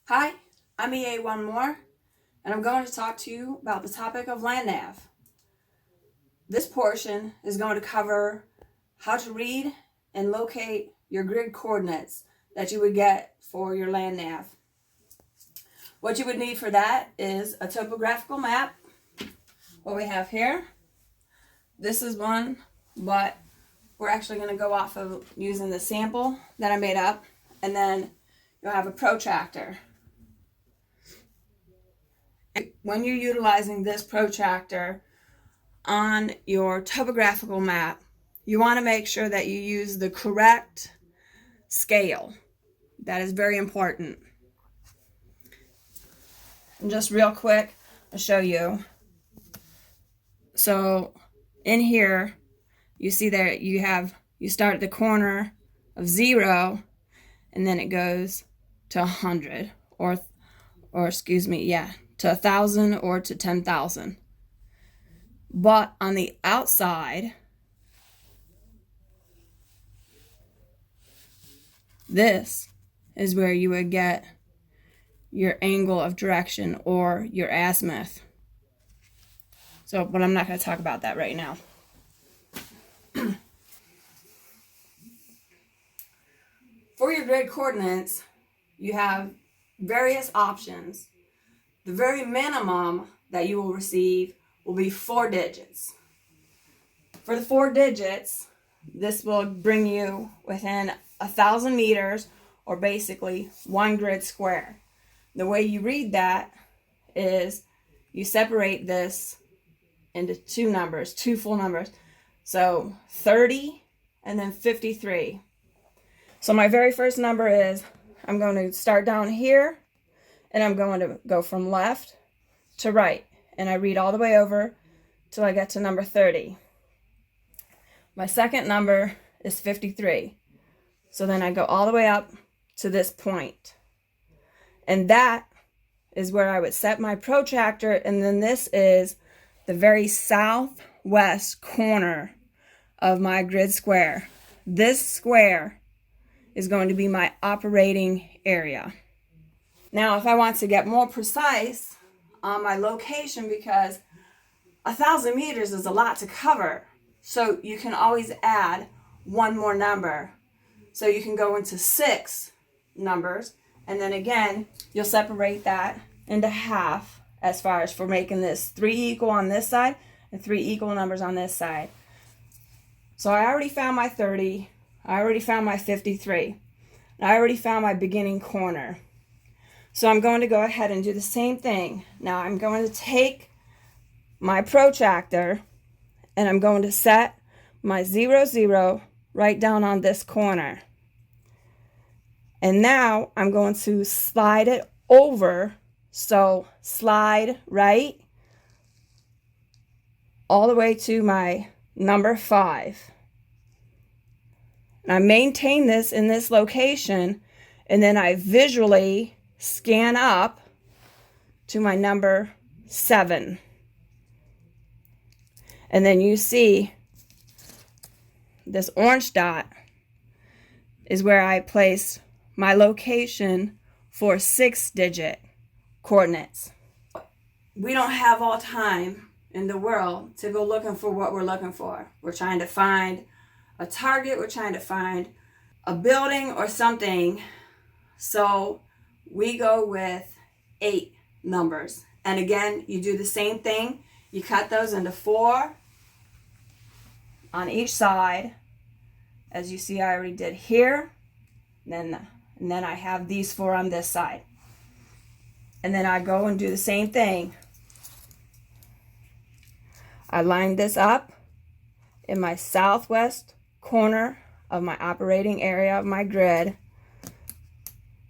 Hi, I'm EA One More, and I'm going to talk to you about the topic of LandNav. This portion is going to cover how to read and locate your grid coordinates that you would get for your LandNav. What you would need for that is a topographical map. What we have here, this is one, but we're actually going to go off of using the sample that I made up, and then you'll have a protractor. When you're utilizing this protractor on your topographical map, you want to make sure that you use the correct scale. That is very important. And just real quick, I'll show you. So in here, you see there you start at the corner of 0, and then it goes to 100, or excuse me, yeah, to 1,000 or to 10,000. But on the outside, this is where you would get your angle of direction or your azimuth. So, but I'm not going to talk about that right now. For your grid coordinates, you have various options. The very minimum that you will receive will be 4 digits. For the 4 digits, this will bring you within 1,000 meters, or basically 1 grid square. The way you read that is you separate this into 2 numbers, 2 full numbers. So 30 and then 53. So my very first number is, I'm going to start down here, and I'm going to go from left to right. And I read all the way over till I get to number 30. My second number is 53. So then I go all the way up to this point. And that is where I would set my protractor, and then this is the very southwest corner of my grid square. This square is going to be my operating area. Now, if I want to get more precise on my location, because 1,000 meters is a lot to cover, so you can always add 1 more number. So you can go into 6 numbers, and then again, you'll separate that into half as far as for making this 3 equal on this side and 3 equal numbers on this side. So I already found my 30. I already found my 53. I already found my beginning corner. So I'm going to go ahead and do the same thing. Now I'm going to take my protractor, and I'm going to set my 0, 0 right down on this corner. And now I'm going to slide it over. So slide right all the way to my number 5. And I maintain this in this location, and then I visually scan up to my number 7. And then you see this orange dot is where I place my location for 6-digit coordinates. We don't have all time in the world to go looking for what we're looking for. We're trying to find a target, we're trying to find a building or something. So we go with 8 numbers. And again, you do the same thing. You cut those into 4 on each side. As you see, I already did here. And then I have these 4 on this side. And then I go and do the same thing. I line this up in my southwest corner of my operating area of my grid.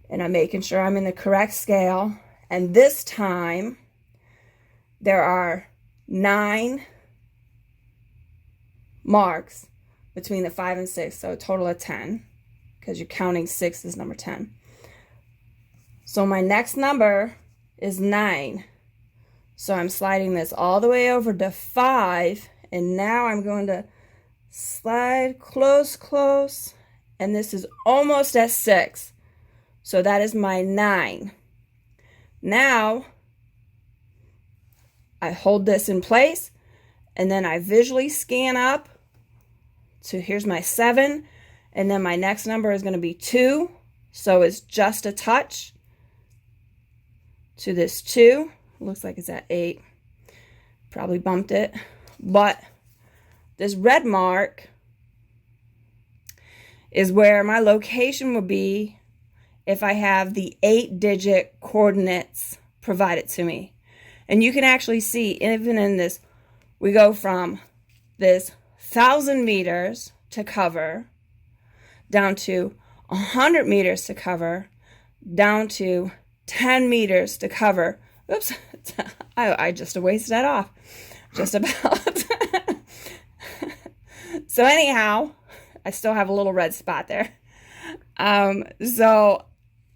And I'm making sure I'm in the correct scale. And this time, there are 9 marks between the 5 and 6. So a total of 10, because you're counting 6 as number 10. So my next number is 9. So I'm sliding this all the way over to 5. And now I'm going to slide close. And this is almost at 6. So that is my 9. Now, I hold this in place, and then I visually scan up to, here's my 7, and then my next number is going to be 2, so it's just a touch to this 2. Looks like it's at 8. Probably bumped it, but this red mark is where my location will be if I have the 8-digit coordinates provided to me. And you can actually see, even in this, we go from this 1,000 meters to cover, down to 100 meters to cover, down to 10 meters to cover. Oops, I just erased that off, just about. So anyhow, I still have a little red spot there. So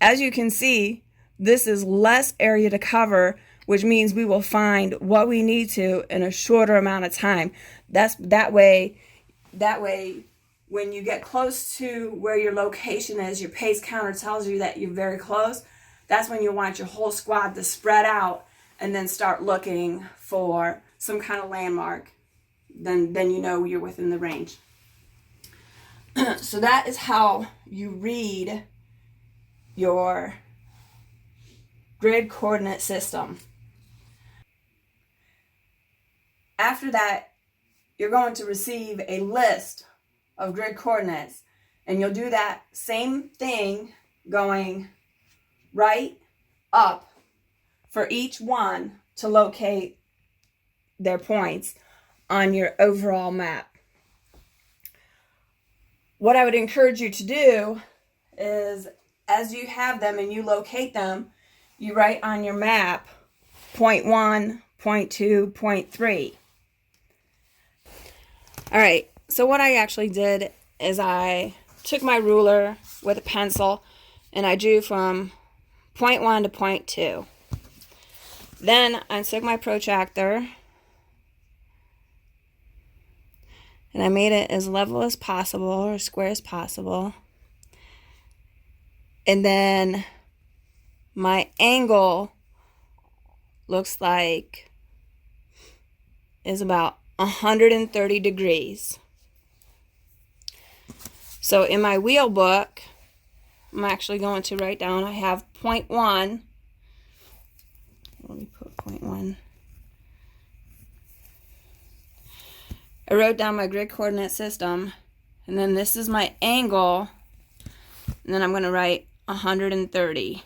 as you can see, this is less area to cover, which means we will find what we need to in a shorter amount of time. That way, when you get close to where your location is, your pace counter tells you that you're very close. That's when you want your whole squad to spread out and then start looking for some kind of landmark. Then you know you're within the range. So that is how you read your grid coordinate system. After that, you're going to receive a list of grid coordinates, and you'll do that same thing going right up for each one to locate their points on your overall map. What I would encourage you to do is, as you have them and you locate them, you write on your map point 1, point 2, point 3. All right, so what I actually did is I took my ruler with a pencil and I drew from point 1 to point 2. Then I took my protractor and I made it as level as possible, or square as possible. And then my angle looks like is about 130 degrees. So in my wheel book, I'm actually going to write down, I have point 1. Let me put point 1. I wrote down my grid coordinate system, and then this is my angle, and then I'm going to write 130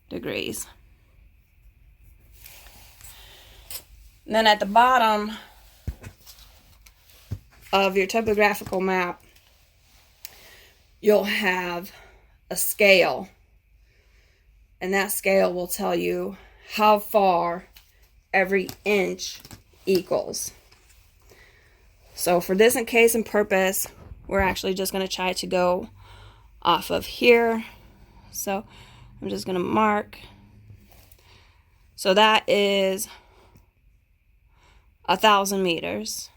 degrees. And then at the bottom of your topographical map, you'll have a scale, and that scale will tell you how far every inch equals. So for this case and purpose, we're actually just going to try to go off of here. So I'm just going to mark. So that is 1,000 meters.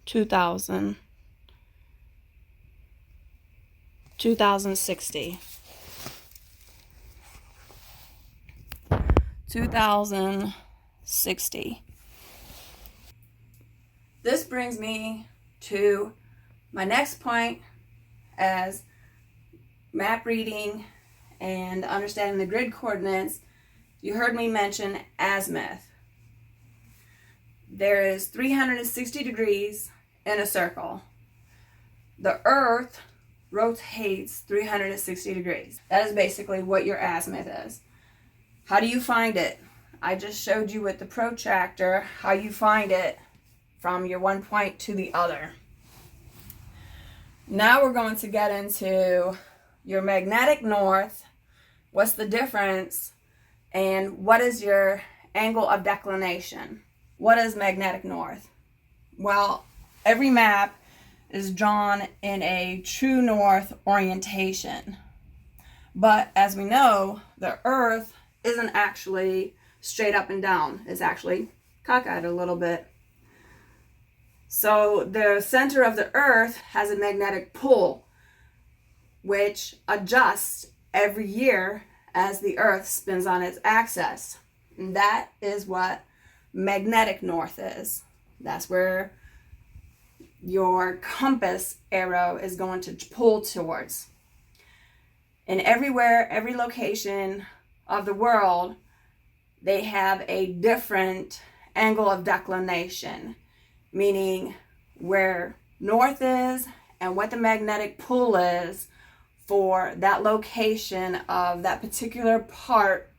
$2,060. 2,060. This brings me to my next point as map reading and understanding the grid coordinates. You heard me mention azimuth. There is 360 degrees in a circle. The Earth rotates 360 degrees. That is basically what your azimuth is. How do you find it? I just showed you with the protractor how you find it from your one point to the other. Now we're going to get into your magnetic north. What's the difference? And what is your angle of declination? What is magnetic north? Well, every map is drawn in a true north orientation. But as we know, the Earth isn't actually straight up and down. It's actually cockeyed a little bit. So the center of the earth has a magnetic pull, which adjusts every year as the earth spins on its axis. And that is what magnetic north is. That's where your compass arrow is going to pull towards. And everywhere, every location of the world, they have a different angle of declination, meaning where north is and what the magnetic pull is for that location of that particular part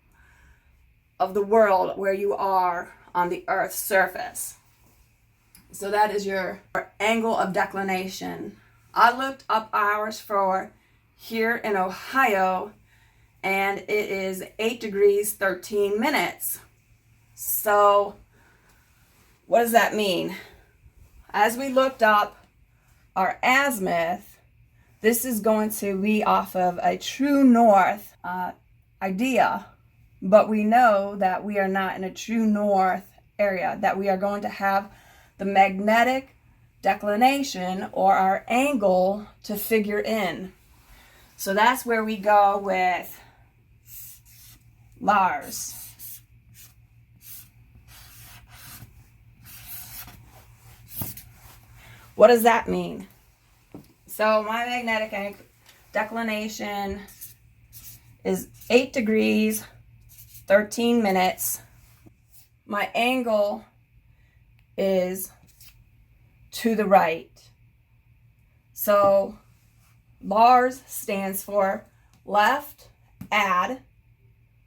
of the world where you are on the Earth's surface. So that is your angle of declination. I looked up ours for here in Ohio, and it is 8 degrees 13 minutes. So what does that mean? As we looked up our azimuth, this is going to be off of a true north idea, but we know that we are not in a true north area, that we are going to have the magnetic declination or our angle to figure in. So that's where we go with Lars. What does that mean? So my magnetic declination is 8 degrees 13 minutes. My angle is to the right. So Lars stands for left add.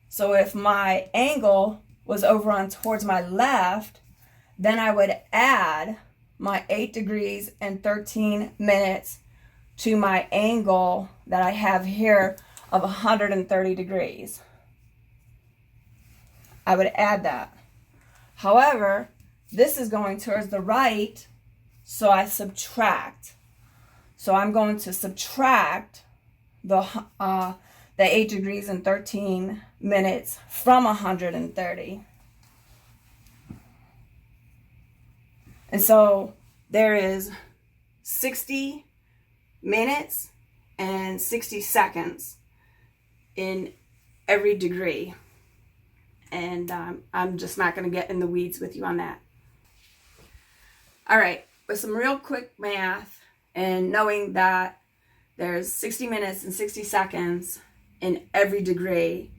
So if my angle was over on towards my left, then I would add my 8 degrees and 13 minutes to my angle that I have here of 130 degrees. I would add that. However, this is going towards the right, so I subtract. So I'm going to subtract the 8 degrees and 13 minutes from 130. And so there is 60 minutes and 60 seconds in every degree. And I'm just not going to get in the weeds with you on that. All right, with some real quick math and knowing that there's 60 minutes and 60 seconds in every degree,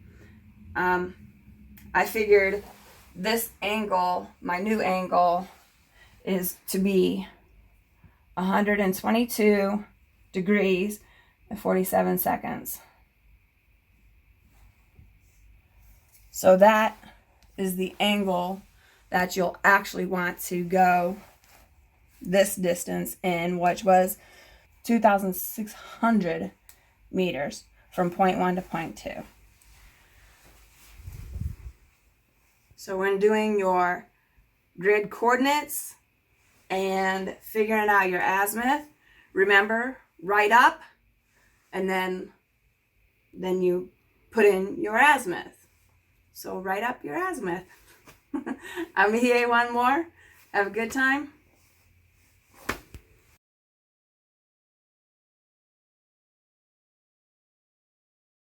I figured this angle, my new angle, is to be 122 degrees and 47 seconds. So that is the angle that you'll actually want to go this distance in, which was 2,600 meters from point 1 to point 2. So when doing your grid coordinates and figuring out your azimuth, remember, write up, and then you put in your azimuth. So write up your azimuth. I'm EA One More. Have a good time.